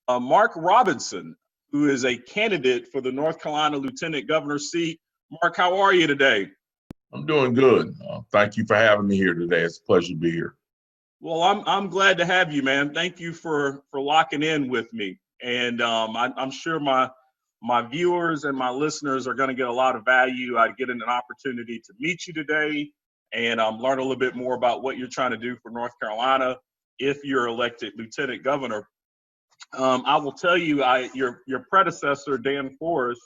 Mark Robinson, who is a candidate for the North Carolina Lieutenant Governor seat. Mark, how are you today? I'm doing good. Thank you for having me here today. It's a pleasure to be here. Well, I'm glad to have you, man. Thank you for locking in with me, and I'm sure my viewers and my listeners are going to get a lot of value. I get an opportunity to meet you today and learn a little bit more about what you're trying to do for North Carolina if you're elected Lieutenant Governor. I will tell you, your predecessor, Dan Forrest,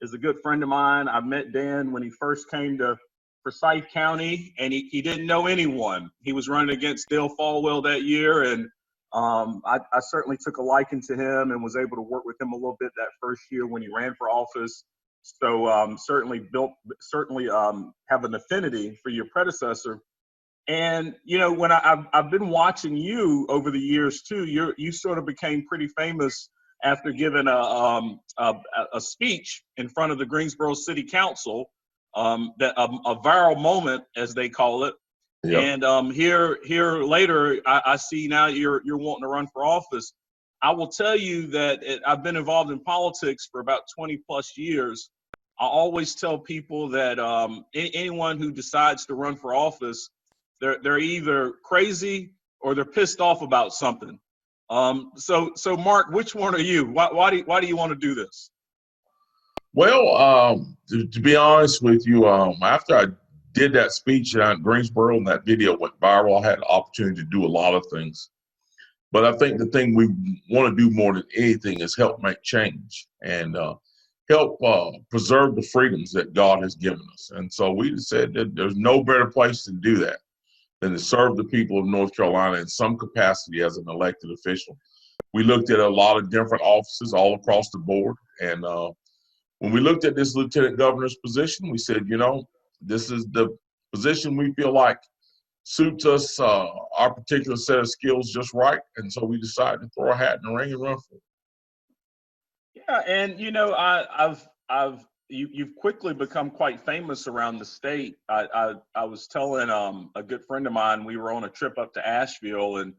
is a good friend of mine. I met Dan when he first came to Forsyth County, and he didn't know anyone. He was running against Dale Falwell that year, and I certainly took a liking to him and was able to work with him a little bit that first year when he ran for office. So certainly have an affinity for your predecessor. And you know, when I've been watching you over the years too, you sort of became pretty famous after giving a speech in front of the Greensboro City Council, that a viral moment, as they call it. Yep. And here later, I see now you're wanting to run for office. I will tell you that I've been involved in politics for about 20 plus years. I always tell people that anyone who decides to run for office, they're either crazy or they're pissed off about something. So Mark, which one are you? Why do you want to do this? Well, to be honest with you, after I did that speech in Greensboro and that video went viral, I had the opportunity to do a lot of things. But I think the thing we want to do more than anything is help make change and help preserve the freedoms that God has given us. And so we said that there's no better place to do that than to serve the people of North Carolina in some capacity as an elected official. We looked at a lot of different offices all across the board. And when we looked at this lieutenant governor's position, we said, you know, this is the position we feel like suits us, our particular set of skills just right. And so we decided to throw a hat in the ring and run for it. Yeah, and you know, you've quickly become quite famous around the state. I was telling a good friend of mine, we were on a trip up to Asheville, and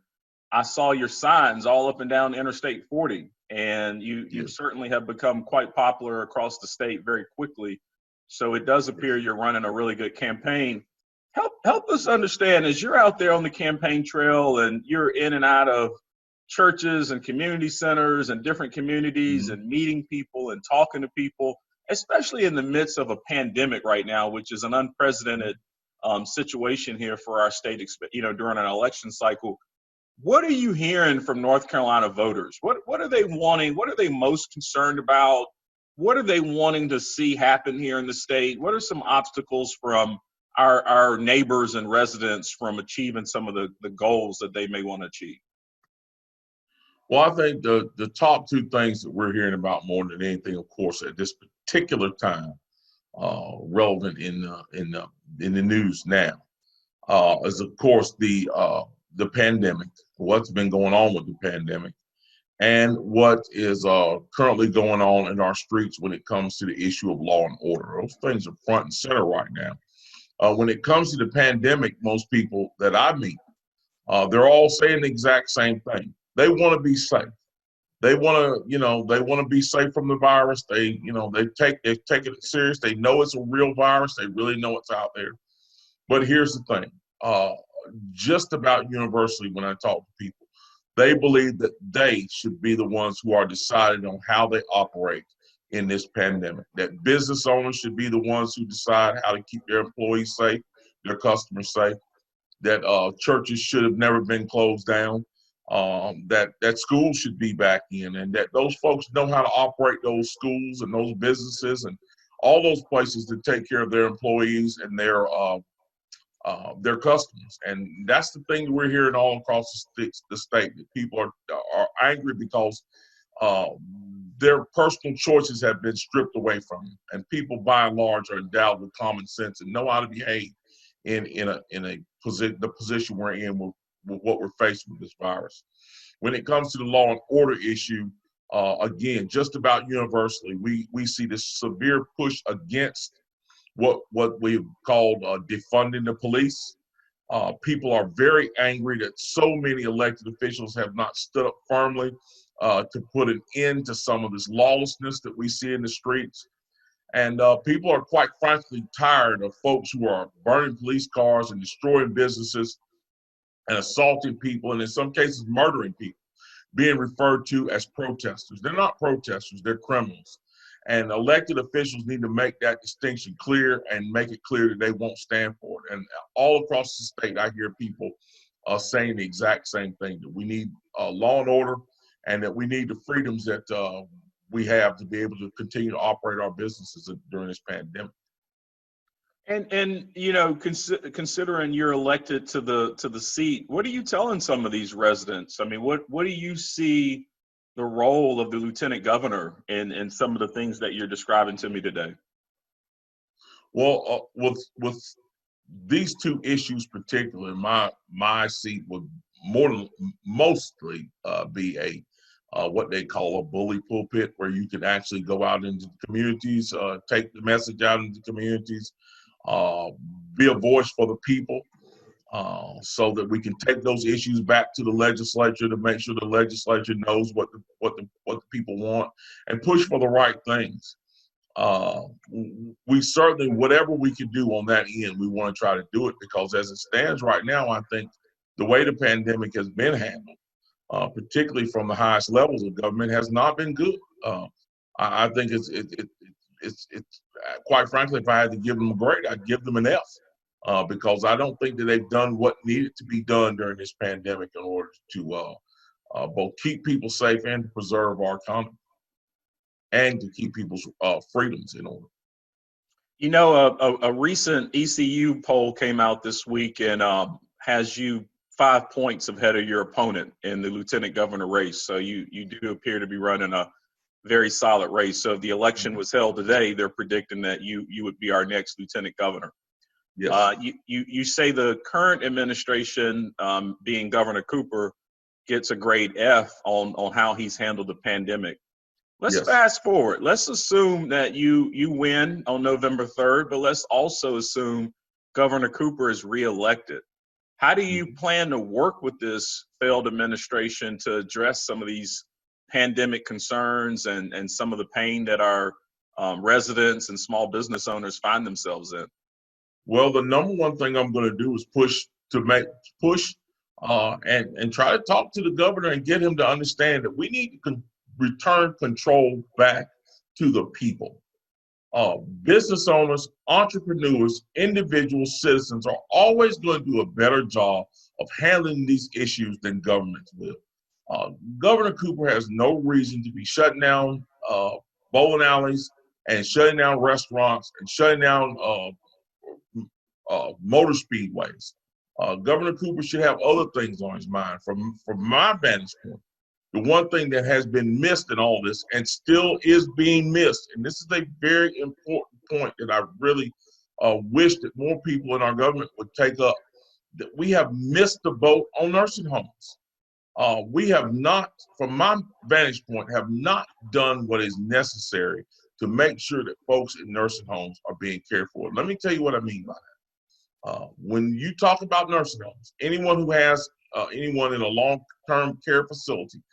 I saw your signs all up and down Interstate 40, and you certainly have become quite popular across the state very quickly. So it does appear you're running a really good campaign. Help us understand, as you're out there on the campaign trail and you're in and out of churches and community centers and different communities and meeting people and talking to people, especially in the midst of a pandemic right now, which is an unprecedented situation here for our state, you know, during an election cycle. What are you hearing from North Carolina voters? What are they wanting? What are they most concerned about? What are they wanting to see happen here in the state? What are some obstacles from our neighbors and residents from achieving some of the goals that they may want to achieve? Well, I think the top two things that we're hearing about more than anything, of course, at this particular time, relevant in the news now, is of course the pandemic, what's been going on with the pandemic, and what is currently going on in our streets when it comes to the issue of law and order. Those things are front and center right now. When it comes to the pandemic, most people that I meet, they're all saying the exact same thing. They want to be safe. They want to be safe from the virus. They're taking it serious. They know it's a real virus. They really know it's out there. But here's the thing, just about universally when I talk to people, they believe that they should be the ones who are deciding on how they operate in this pandemic, that business owners should be the ones who decide how to keep their employees safe, their customers safe, that churches should have never been closed down, that schools should be back in, and that those folks know how to operate those schools and those businesses and all those places to take care of their employees and their customers. And that's the thing that we're hearing all across the state, that people are angry because their personal choices have been stripped away from them, and people by and large are endowed with common sense and know how to behave in the position we're in with what we're facing with this virus. When it comes to the law and order issue, again, just about universally, we see this severe push against what we've called defunding the police. People are very angry that so many elected officials have not stood up firmly to put an end to some of this lawlessness that we see in the streets. And people are quite frankly tired of folks who are burning police cars and destroying businesses and assaulting people, and in some cases murdering people, being referred to as protesters. They're not protesters, they're criminals. And elected officials need to make that distinction clear and make it clear that they won't stand for it. And all across the state, I hear people saying the exact same thing, that we need law and order, and that we need the freedoms that we have to be able to continue to operate our businesses during this pandemic. And you know, considering you're elected to the seat, what are you telling some of these residents? I mean, what do you see the role of the lieutenant governor in some of the things that you're describing to me today? Well, with these two issues particularly, my seat would mostly be a what they call a bully pulpit, where you can actually go out into the communities, take the message out into the communities, be a voice for the people, so that we can take those issues back to the legislature to make sure the legislature knows what the people want and push for the right things. We certainly, whatever we can do on that end, we want to try to do it, because as it stands right now, I think the way the pandemic has been handled, particularly from the highest levels of government, has not been good. I think it's quite frankly, if I had to give them a grade, I'd give them an F, because I don't think that they've done what needed to be done during this pandemic in order to both keep people safe and to preserve our economy and to keep people's freedoms in order. You know, a recent ECU poll came out this week and has you 5 points ahead of your opponent in the lieutenant governor race. So you do appear to be running a very solid race. So if the election was held today, they're predicting that you would be our next lieutenant governor. Yes. You say the current administration, being Governor Cooper, gets a grade F on how he's handled the pandemic. Let's Yes. fast forward. Let's assume that you win on November 3rd, but let's also assume Governor Cooper is reelected. How do you plan to work with this failed administration to address some of these pandemic concerns and some of the pain that our residents and small business owners find themselves in? Well, the number one thing I'm going to do is push and try to talk to the governor and get him to understand that we need to return control back to the people. Business owners, entrepreneurs, individual citizens are always going to do a better job of handling these issues than governments will. Governor Cooper has no reason to be shutting down bowling alleys and shutting down restaurants and shutting down motor speedways. Governor Cooper should have other things on his mind. From my vantage point, the one thing that has been missed in all this and still is being missed, and this is a very important point that I really wish that more people in our government would take up, that we have missed the boat on nursing homes. We have not, from my vantage point, have not done what is necessary to make sure that folks in nursing homes are being cared for. Let me tell you what I mean by that. When you talk about nursing homes, anyone who has anyone in a long-term care facility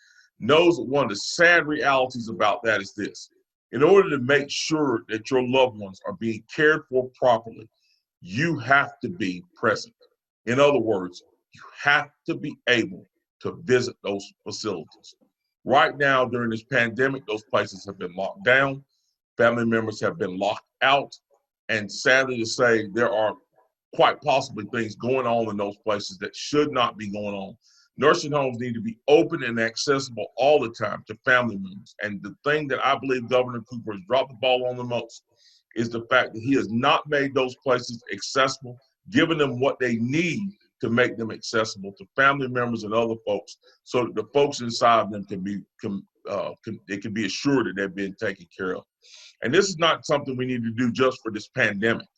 knows that one of the sad realities about that is this. In order to make sure that your loved ones are being cared for properly, you have to be present. In other words, you have to be able to visit those facilities. Right now, during this pandemic, those places have been locked down, family members have been locked out, and sadly to say, there are quite possibly things going on in those places that should not be going on. Nursing homes need to be open and accessible all the time to family members. And the thing that I believe Governor Cooper has dropped the ball on the most is the fact that he has not made those places accessible, given them what they need to make them accessible to family members and other folks, so that the folks inside them can be assured that they're being taken care of. And this is not something we need to do just for this pandemic.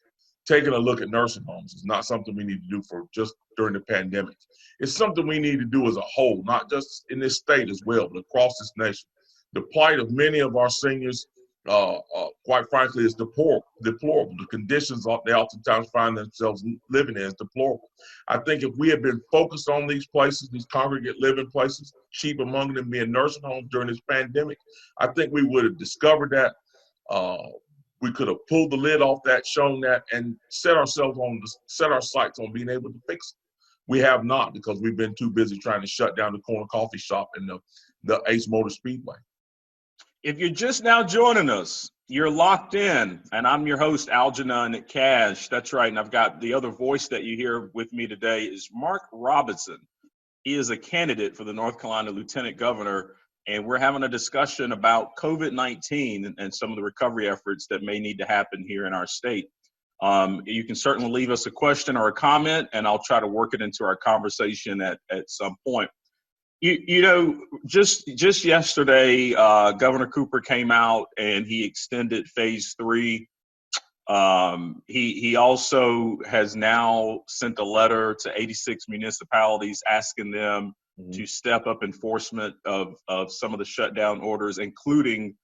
Taking a look at nursing homes is not something we need to do for just during the pandemic. It's something we need to do as a whole, not just in this state as well, but across this nation. The plight of many of our seniors quite frankly, is deplorable. The conditions they oftentimes find themselves living in is deplorable. I think if we had been focused on these places, these congregate living places, chief among them being nursing homes during this pandemic, I think we would have discovered that. We could have pulled the lid off that, shown that, and set our sights on being able to fix it. We have not, because we've been too busy trying to shut down the corner coffee shop and the Ace Motor Speedway. If you're just now joining us, you're locked in, and I'm your host, Algenon at Cash. That's right, and I've got the other voice that you hear with me today is Mark Robinson. He is a candidate for the North Carolina Lieutenant Governor, and we're having a discussion about COVID-19 and some of the recovery efforts that may need to happen here in our state. You can certainly leave us a question or a comment, and I'll try to work it into our conversation at some point. You know, just yesterday, Governor Cooper came out and he extended phase 3. He also has now sent a letter to 86 municipalities asking them to step up enforcement of some of the shutdown orders, including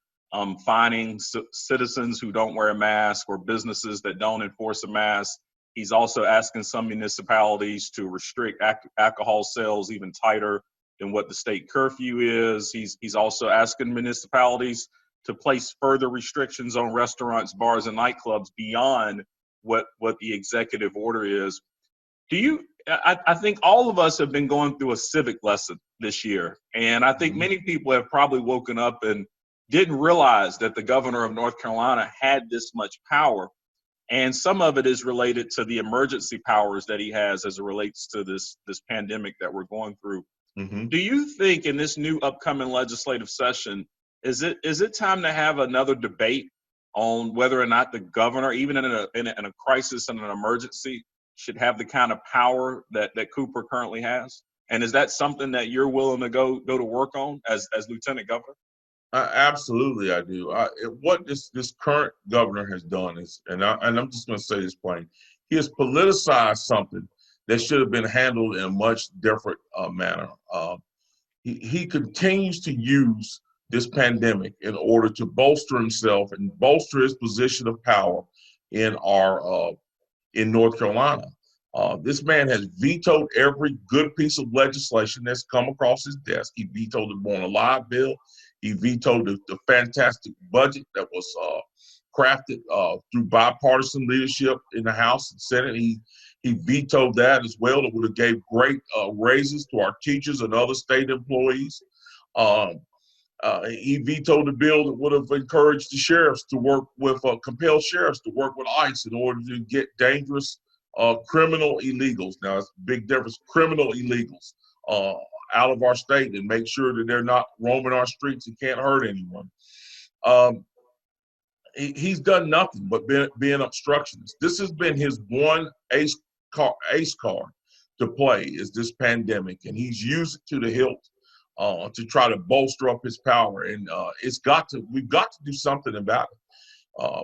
fining citizens who don't wear a mask or businesses that don't enforce a mask. He's also asking some municipalities to restrict alcohol sales even tighter than what the state curfew is. He's also asking municipalities to place further restrictions on restaurants, bars, and nightclubs beyond what the executive order is. I think all of us have been going through a civic lesson this year, and I think many people have probably woken up and didn't realize that the governor of North Carolina had this much power, and some of it is related to the emergency powers that he has as it relates to this pandemic that we're going through. Do you think in this new upcoming legislative session, is it time to have another debate on whether or not the governor, even in a crisis and an emergency, should have the kind of power that Cooper currently has? And is that something that you're willing to go to work on as Lieutenant Governor? Absolutely, I do. What this current governor has done is, and I'm just going to say this plain, he has politicized something that should have been handled in a much different manner. He continues to use this pandemic in order to bolster himself and bolster his position of power in North Carolina. This man has vetoed every good piece of legislation that's come across his desk. He vetoed the Born Alive bill. He vetoed the fantastic budget that was crafted through bipartisan leadership in the House and Senate. He vetoed that as well. It would have gave great raises to our teachers and other state employees. He vetoed the bill that would have encouraged the sheriffs to work with, compelled sheriffs to work with ICE in order to get dangerous criminal illegals. Now, it's a big difference, criminal illegals out of our state, and make sure that they're not roaming our streets and can't hurt anyone. He's done nothing but being obstructionist. This has been his one ace card to play, is this pandemic, and he's used it to the hilt to try to bolster up his power. And we've got to do something about it.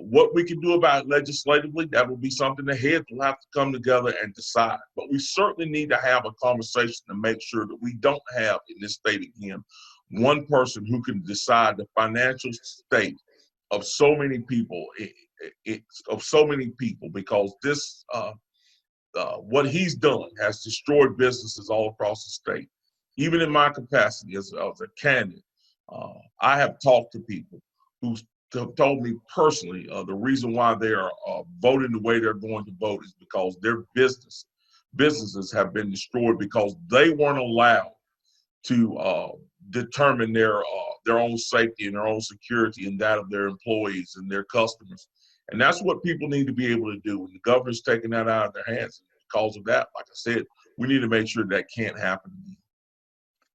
What we can do about it legislatively, that will be something the heads will have to come together and decide. But we certainly need to have a conversation to make sure that we don't have in this state again one person who can decide the financial state of so many people, because this what he's done has destroyed businesses all across the state. Even in my capacity as a candidate, I have talked to people who told me personally the reason why they are voting the way they're going to vote is because their businesses have been destroyed because they weren't allowed to determine their own safety and their own security and that of their employees and their customers. And that's what people need to be able to do. And the governor's taking that out of their hands. Because of that, like I said, we need to make sure that can't happen again.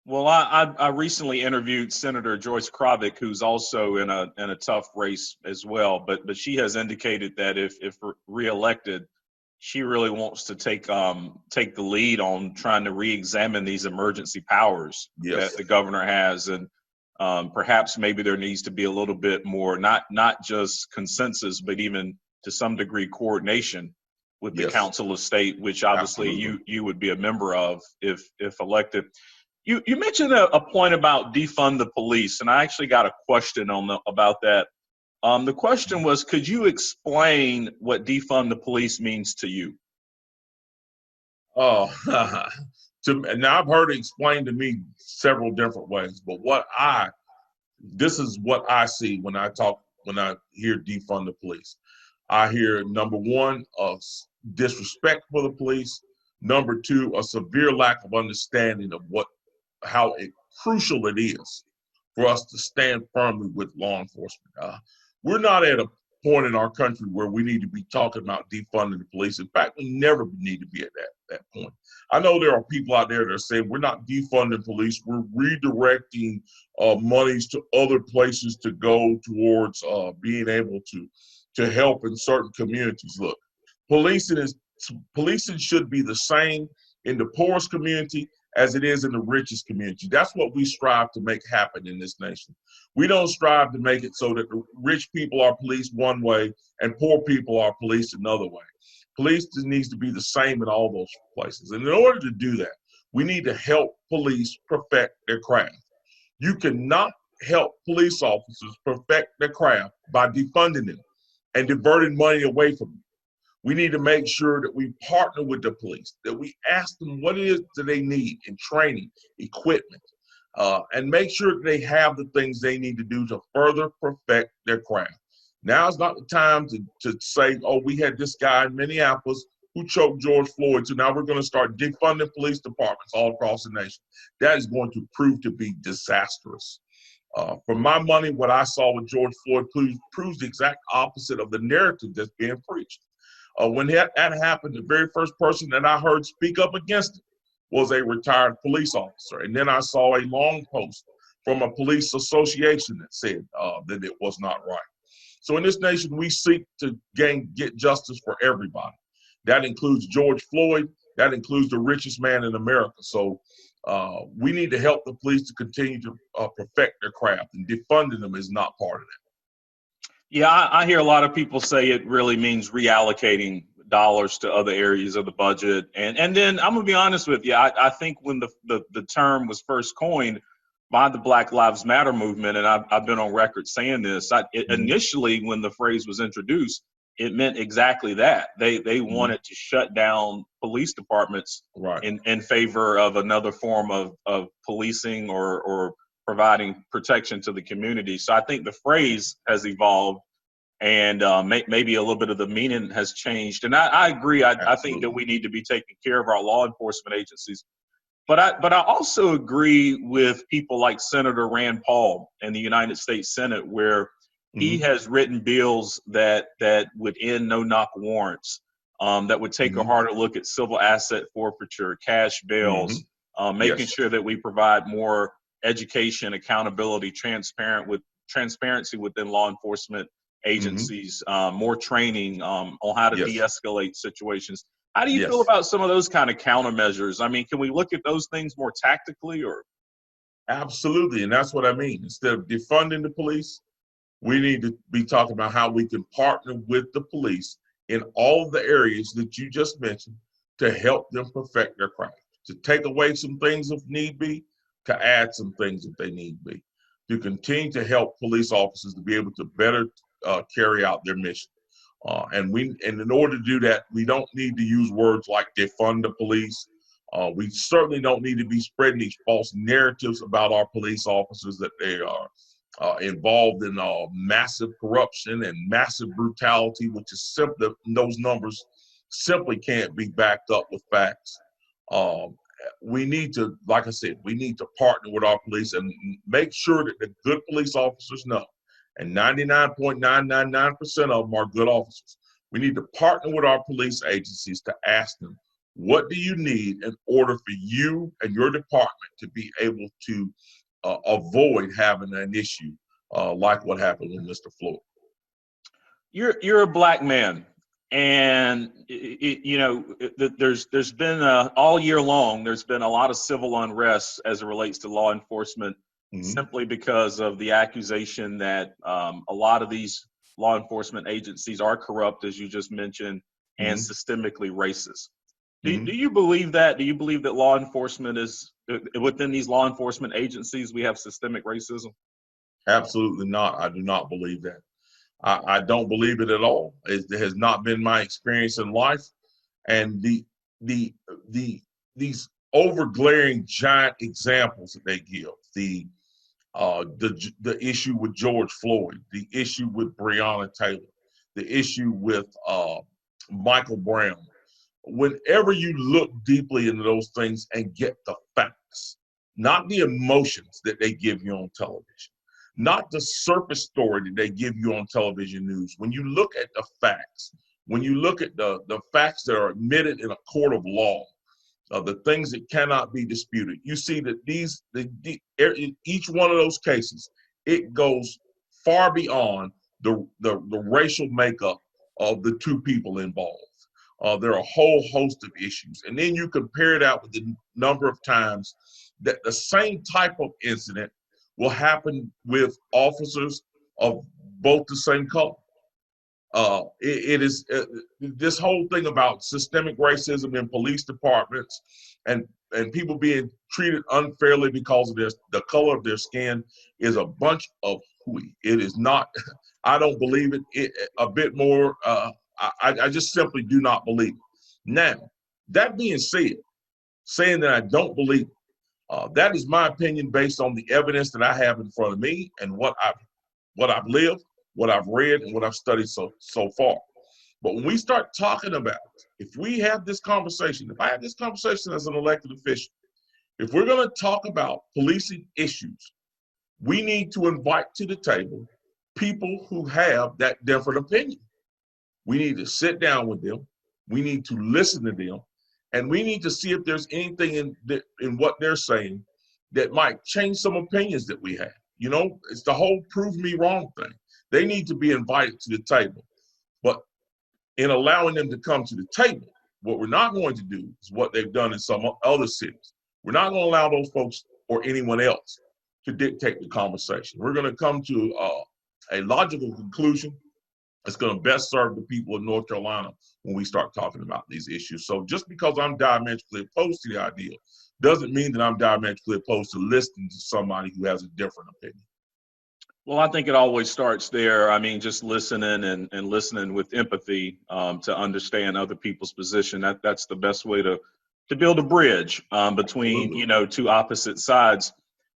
Well, I recently interviewed Senator Joyce Krovic, who's also in a tough race as well. But she has indicated that if reelected, she really wants to take the lead on trying to re-examine these emergency powers that the governor has, and perhaps maybe there needs to be a little bit more, not just consensus, but even to some degree coordination with the Council of State, which obviously you would be a member of if elected. You mentioned a point about defund the police, and I actually got a question about that. The question was, could you explain what defund the police means to you? Oh, now I've heard it explained to me several different ways, but this is what I see when I hear defund the police. I hear, number one, disrespect for the police. Number two, a severe lack of understanding of how crucial it is for us to stand firmly with law enforcement. We're not at a point in our country where we need to be talking about defunding the police. In fact, we never need to be at that point. I know there are people out there that are saying we're not defunding police, we're redirecting monies to other places to go towards being able to help in certain communities. Look, policing should be the same in the poorest community as it is in the richest community. That's what we strive to make happen in this nation. We don't strive to make it so that the rich people are policed one way and poor people are policed another way. Police needs to be the same in all those places. And in order to do that, we need to help police perfect their craft. You cannot help police officers perfect their craft by defunding them and diverting money away from them. We need to make sure that we partner with the police, that we ask them what it is that they need in training, equipment, and make sure that they have the things they need to do to further perfect their craft. Now is not the time to say, oh, we had this guy in Minneapolis who choked George Floyd, so now we're going to start defunding police departments all across the nation. That is going to prove to be disastrous. For my money, what I saw with George Floyd proves the exact opposite of the narrative that's being preached. When that happened, the very first person that I heard speak up against it was a retired police officer. And then I saw a long post from a police association that said that it was not right. So in this nation, we seek to get justice for everybody. That includes George Floyd. That includes the richest man in America. So we need to help the police to continue to perfect their craft, and defunding them is not part of that. Yeah, I hear a lot of people say it really means reallocating dollars to other areas of the budget. And then I'm gonna be honest with you, I think when the term was first coined by the Black Lives Matter movement, and I've been on record saying this, initially when the phrase was introduced, it meant exactly that. They wanted to shut down police departments in favor of another form of policing or providing protection to the community. So I think the phrase has evolved, and maybe a little bit of the meaning has changed. And I agree. I think that we need to be taking care of our law enforcement agencies. But I also agree with people like Senator Rand Paul in the United States Senate, where he has written bills that would end no-knock warrants, that would take a harder look at civil asset forfeiture, cash bails, making sure that we provide more education, accountability, transparency within law enforcement agencies, more training on how to de-escalate situations. How do you feel about some of those kind of countermeasures? I mean, can we look at those things more tactically, or? Absolutely, and that's what I mean. Instead of defunding the police, we need to be talking about how we can partner with the police in all the areas that you just mentioned to help them perfect their craft, to take away some things if need be, to add some things if they need be, to continue to help police officers to be able to better carry out their mission. And in order to do that, we don't need to use words like defund the police. We certainly don't need to be spreading these false narratives about our police officers that they are involved in massive corruption and massive brutality, which is simply, those numbers simply can't be backed up with facts. We need to, like I said, we need to partner with our police and make sure that the good police officers know, and 99.999% of them are good officers. We need to partner with our police agencies to ask them, what do you need in order for you and your department to be able to avoid having an issue like what happened with Mr. Floyd? You're a Black man, and there's been all year long, there's been a lot of civil unrest as it relates to law enforcement, simply because of the accusation that a lot of these law enforcement agencies are corrupt, as you just mentioned, and systemically racist. Do you believe that? Do you believe that law enforcement is, within these law enforcement agencies, we have systemic racism? Absolutely not. I do not believe that. I don't believe it at all. It has not been my experience in life. And these over glaring giant examples that they give, the issue with George Floyd, the issue with Breonna Taylor, the issue with Michael Brown. Whenever you look deeply into those things and get the facts, not the emotions that they give you on television, not the surface story that they give you on television news. When you look at the facts, when you look at the facts that are admitted in a court of law, the things that cannot be disputed, you see that each one of those cases, it goes far beyond the racial makeup of the two people involved. There are a whole host of issues. And then you compare it out with the number of times that the same type of incident will happen with officers of both the same color. It is this whole thing about systemic racism in police departments and people being treated unfairly because of the color of their skin is a bunch of hooey. It is not. I don't believe it. A bit more. I just simply do not believe it. Now, that being said, saying that I don't believe it, that is my opinion based on the evidence that I have in front of me and what I've lived, what I've read, and what I've studied so far. But when we start talking about, if we have this conversation, if I have this conversation as an elected official, if we're going to talk about policing issues, we need to invite to the table people who have that different opinion. We need to sit down with them. We need to listen to them. And we need to see if there's anything in what they're saying that might change some opinions that we have. You know, it's the whole prove me wrong thing. They need to be invited to the table. But in allowing them to come to the table, what we're not going to do is what they've done in some other cities. We're not going to allow those folks or anyone else to dictate the conversation. We're going to come to a logical conclusion that's going to best serve the people of North Carolina when we start talking about these issues. So just because I'm diametrically opposed to the idea doesn't mean that I'm diametrically opposed to listening to somebody who has a different opinion. Well, I think it always starts there. I mean, just listening and listening with empathy to understand other people's position. That's the best way to build a bridge between, you know, two opposite sides.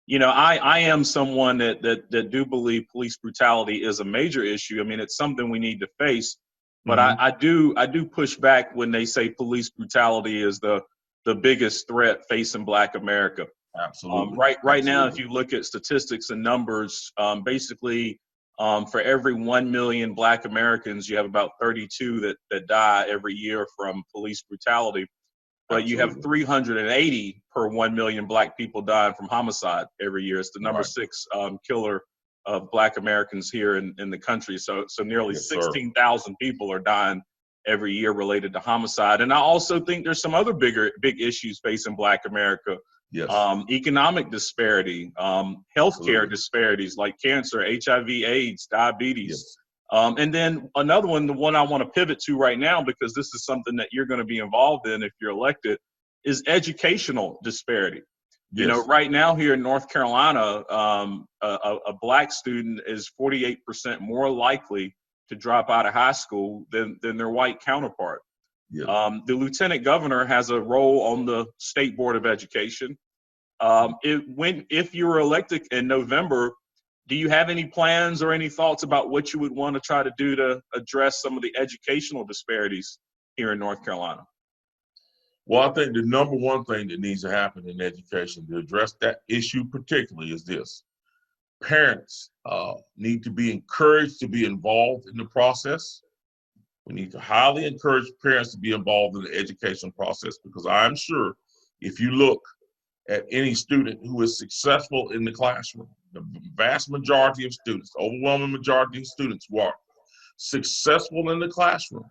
You know, I am someone that do believe police brutality is a major issue. I mean, it's something we need to face. But I do push back when they say police brutality is the biggest threat facing Black America. Absolutely. Right now, if you look at statistics and numbers, basically for every 1 million Black Americans, you have about 32 that die every year from police brutality. But you have 380 per 1 million Black people dying from homicide every year. It's the number 6 killer of Black Americans here in the country. So nearly 16,000 people are dying every year related to homicide. And I also think there's some other big issues facing Black America. Yes. Economic disparity, healthcare disparities like cancer, HIV, AIDS, diabetes. Yes. And then another one, the one I want to pivot to right now, because this is something that you're going to be involved in if you're elected, is educational disparity. Yes. You know, right now here in North Carolina, a Black student is 48% more likely to drop out of high school than their white counterpart. Yeah. The lieutenant governor has a role on the State Board of Education. If you were elected in November, do you have any plans or any thoughts about what you would want to try to do to address some of the educational disparities here in North Carolina? Well, I think the number one thing that needs to happen in education to address that issue particularly is this. Parents need to be encouraged to be involved in the process. We need to highly encourage parents to be involved in the education process, because I'm sure if you look at any student who is successful in the classroom, the vast majority of students, the overwhelming majority of students who are successful in the classroom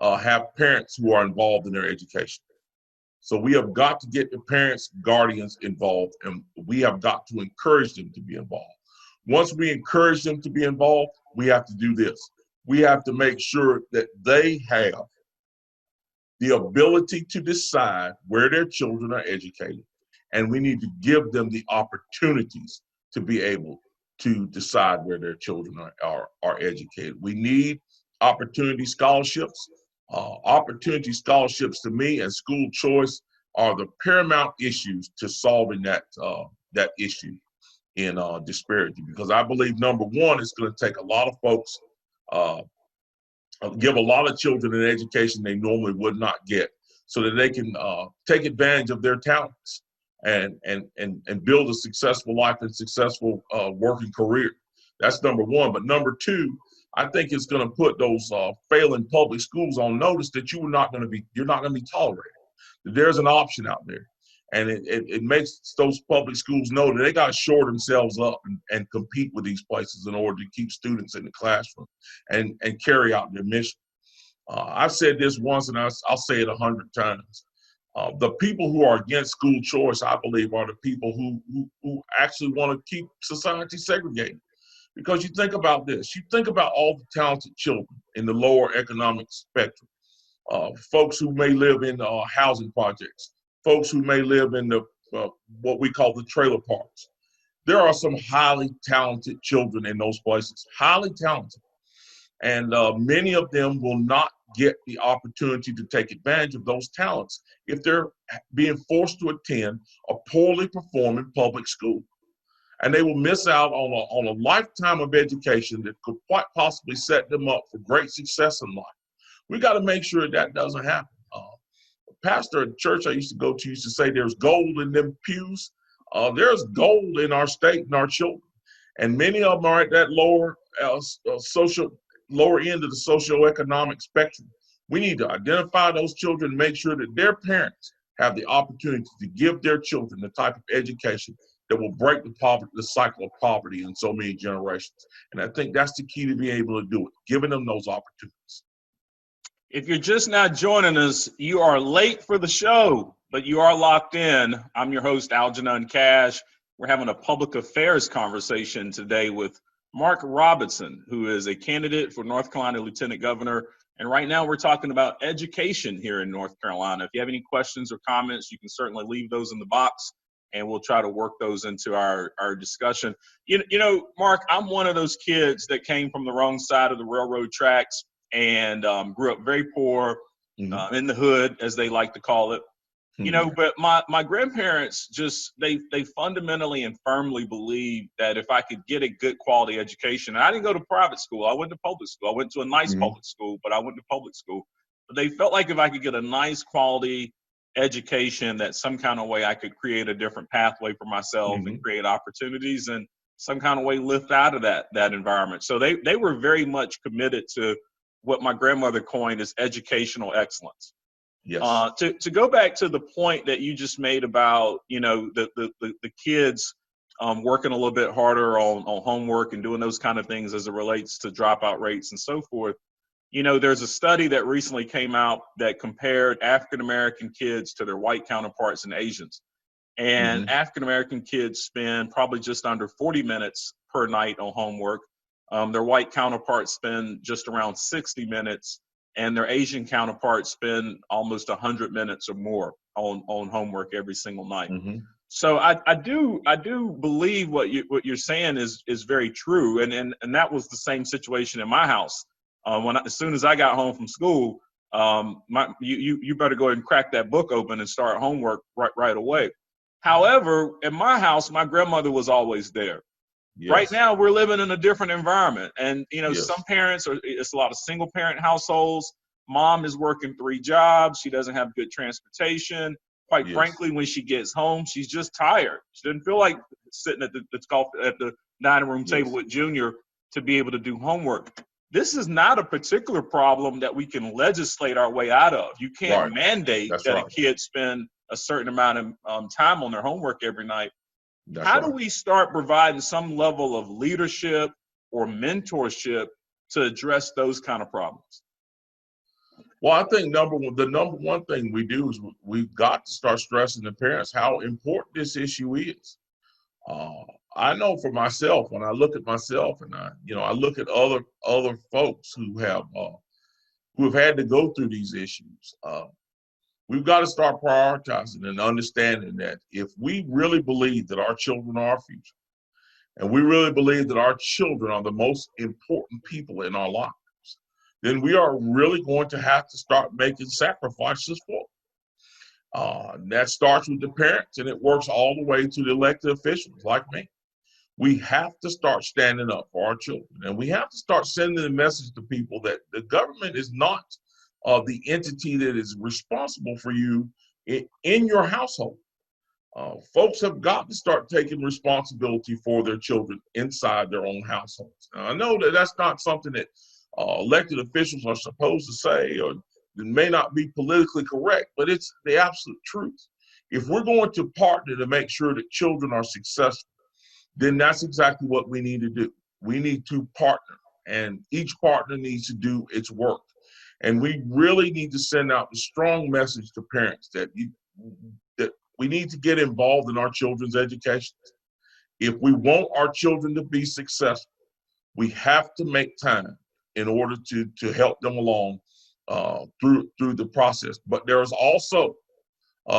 have parents who are involved in their education. So we have got to get the parents, guardians involved, and we have got to encourage them to be involved. Once we encourage them to be involved, we have to do this. We have to make sure that they have the ability to decide where their children are educated. And we need to give them the opportunities to be able to decide where their children are educated. We need opportunity scholarships. Opportunity scholarships to me and school choice are the paramount issues to solving that issue in disparity, because I believe, number one, it's going to take a lot of folks, give a lot of children an education they normally would not get, so that they can take advantage of their talents and build a successful life and successful working career. That's number one. But number two, I think it's going to put those failing public schools on notice that you're not going to be tolerated. There's an option out there, and it makes those public schools know that they got to shore themselves up and compete with these places in order to keep students in the classroom and carry out their mission. I've said this once, and I'll say it 100 times. The people who are against school choice, I believe, are the people who actually want to keep society segregated. Because you think about this, you think about all the talented children in the lower economic spectrum, folks who may live in housing projects, folks who may live in the what we call the trailer parks. There are some highly talented children in those places, highly talented. And many of them will not get the opportunity to take advantage of those talents if they're being forced to attend a poorly performing public school. And they will miss out on a lifetime of education that could quite possibly set them up for great success in life. We got to make sure that doesn't happen. A pastor at church I used to go to used to say there's gold in them pews. There's gold in our state and our children. And many of them are at that lower end of the socioeconomic spectrum. We need to identify those children and make sure that their parents have the opportunity to give their children the type of education that will break the cycle of poverty in so many generations. And I think that's the key to being able to do it, giving them those opportunities. If you're just now joining us, you are late for the show, but you are locked in. I'm your host, Algenon. We're having a public affairs conversation today with Mark Robinson, who is a candidate for North Carolina Lieutenant Governor. And right now we're talking about education here in North Carolina. If you have any questions or comments, you can certainly leave those in the box, and we'll try to work those into our discussion. You know, Mark, I'm one of those kids that came from the wrong side of the railroad tracks and grew up very poor, in the hood, as they like to call it. You know, but my grandparents they fundamentally and firmly believed that if I could get a good quality education, and I didn't go to private school, I went to public school. I went to a nice public school, but I went to public school. But they felt like if I could get a nice quality education, that some kind of way I could create a different pathway for myself and create opportunities and some kind of way lift out of that environment. So they were very much committed to what my grandmother coined as educational excellence. Yes. To go back to the point that you just made about, you know, the kids working a little bit harder on homework and doing those kind of things as it relates to dropout rates and so forth. You know, there's a study that recently came out that compared African-American kids to their white counterparts and Asians. And African-American kids spend probably just under 40 minutes per night on homework. Their white counterparts spend just around 60 minutes, and their Asian counterparts spend almost 100 minutes or more on homework every single night. So I do believe what you're saying is very true, and that was the same situation in my house. As soon as I got home from school, you better go ahead and crack that book open and start homework right away. However, in my house, my grandmother was always there. Yes. Right now, we're living in a different environment. And, you know, some parents it's a lot of single parent households. Mom is working 3 jobs. She doesn't have good transportation. Quite frankly, when she gets home, she's just tired. She doesn't feel like sitting at the dining room table with Junior to be able to do homework. This is not a particular problem that we can legislate our way out of. You can't mandate that a kid spend a certain amount of time on their homework every night. How do we start providing some level of leadership or mentorship to address those kind of problems? Well, I think the number one thing we do is we've got to start stressing the parents how important this issue is. I know for myself, when I look at myself and I look at other folks who have had to go through these issues, we've got to start prioritizing and understanding that if we really believe that our children are our future, and we really believe that our children are the most important people in our lives, then we are really going to have to start making sacrifices for them. That starts with the parents, and it works all the way to the elected officials like me. We have to start standing up for our children, and we have to start sending the message to people that the government is not the entity that is responsible for you in your household. Folks have got to start taking responsibility for their children inside their own households. Now, I know that that's not something that elected officials are supposed to say, or it may not be politically correct, but it's the absolute truth. If we're going to partner to make sure that children are successful, then that's exactly what we need to do. We need to partner, and each partner needs to do its work. And we really need to send out a strong message to parents that we need to get involved in our children's education. If we want our children to be successful, we have to make time in order to help them along through the process. But there's also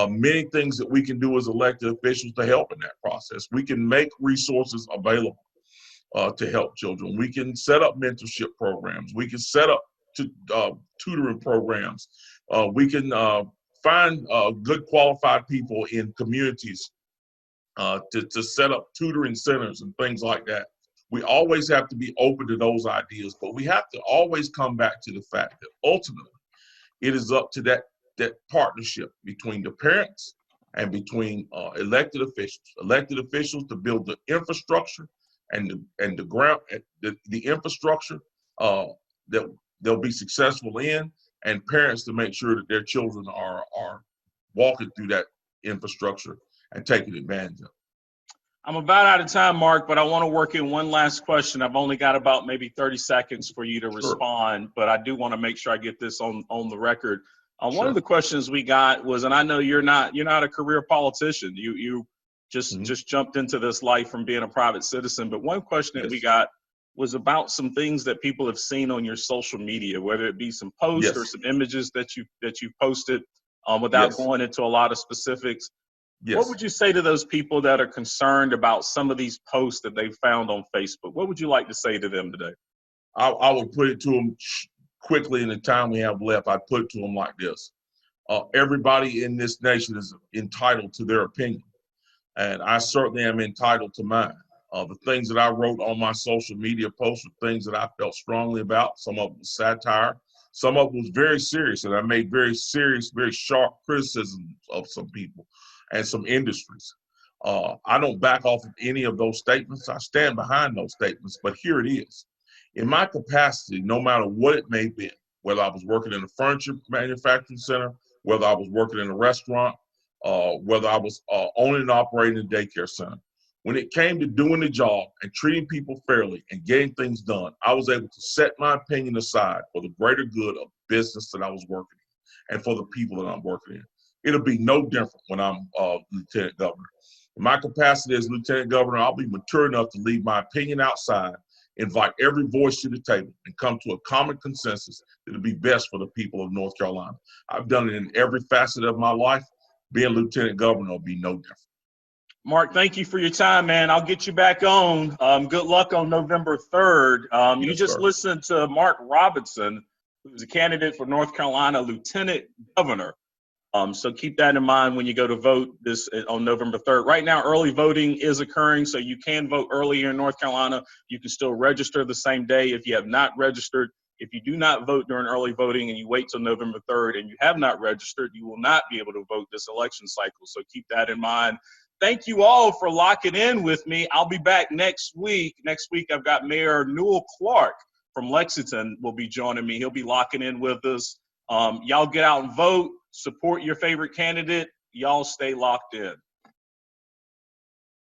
many things that we can do as elected officials to help in that process. We can make resources available to help children. We can set up mentorship programs. We can set up tutoring programs. We can find good qualified people in communities to set up tutoring centers and things like that. We always have to be open to those ideas, but we have to always come back to the fact that ultimately it is up to that partnership between the parents and between elected officials to build the infrastructure and the infrastructure that they'll be successful in, and parents to make sure that their children are walking through that infrastructure and taking advantage of it. I'm about out of time, Mark, but I want to work in one last question. I've only got about maybe 30 seconds for you to respond, but I do want to make sure I get this on the record. One of the questions we got was, and I know you're not a career politician. You just jumped into this life from being a private citizen. But one question that we got was about some things that people have seen on your social media, whether it be some posts or some images that you posted without going into a lot of specifics. What would you say to those people that are concerned about some of these posts that they found on Facebook? What would you like to say to them today? I would put it to them quickly in the time we have left. I'd put it to them like this. Everybody in this nation is entitled to their opinion, and I certainly am entitled to mine. The things that I wrote on my social media posts were things that I felt strongly about. Some of it was satire. Some of it was very serious, and I made very serious, very sharp criticisms of some people and some industries. I don't back off of any of those statements. I stand behind those statements, but here it is. In my capacity, no matter what it may be, whether I was working in a furniture manufacturing center, whether I was working in a restaurant, whether I was owning and operating a daycare center, when it came to doing the job and treating people fairly and getting things done, I was able to set my opinion aside for the greater good of the business that I was working in and for the people that I'm working in. It'll be no different when I'm lieutenant governor. In my capacity as lieutenant governor, I'll be mature enough to leave my opinion outside, invite every voice to the table, and come to a common consensus that'll be best for the people of North Carolina. I've done it in every facet of my life. Being lieutenant governor will be no different. Mark, thank you for your time, man. I'll get you back on. Good luck on November 3rd. You just listened to Mark Robinson, who's a candidate for North Carolina lieutenant governor. So keep that in mind when you go to vote this on November 3rd. Right now, early voting is occurring, so you can vote early here in North Carolina. You can still register the same day if you have not registered. If you do not vote during early voting and you wait till November 3rd and you have not registered, you will not be able to vote this election cycle. So keep that in mind. Thank you all for locking in with me. I'll be back next week. Next week, I've got Mayor Newell Clark from Lexington will be joining me. He'll be locking in with us. Y'all get out and vote. Support your favorite candidate. Y'all stay locked in.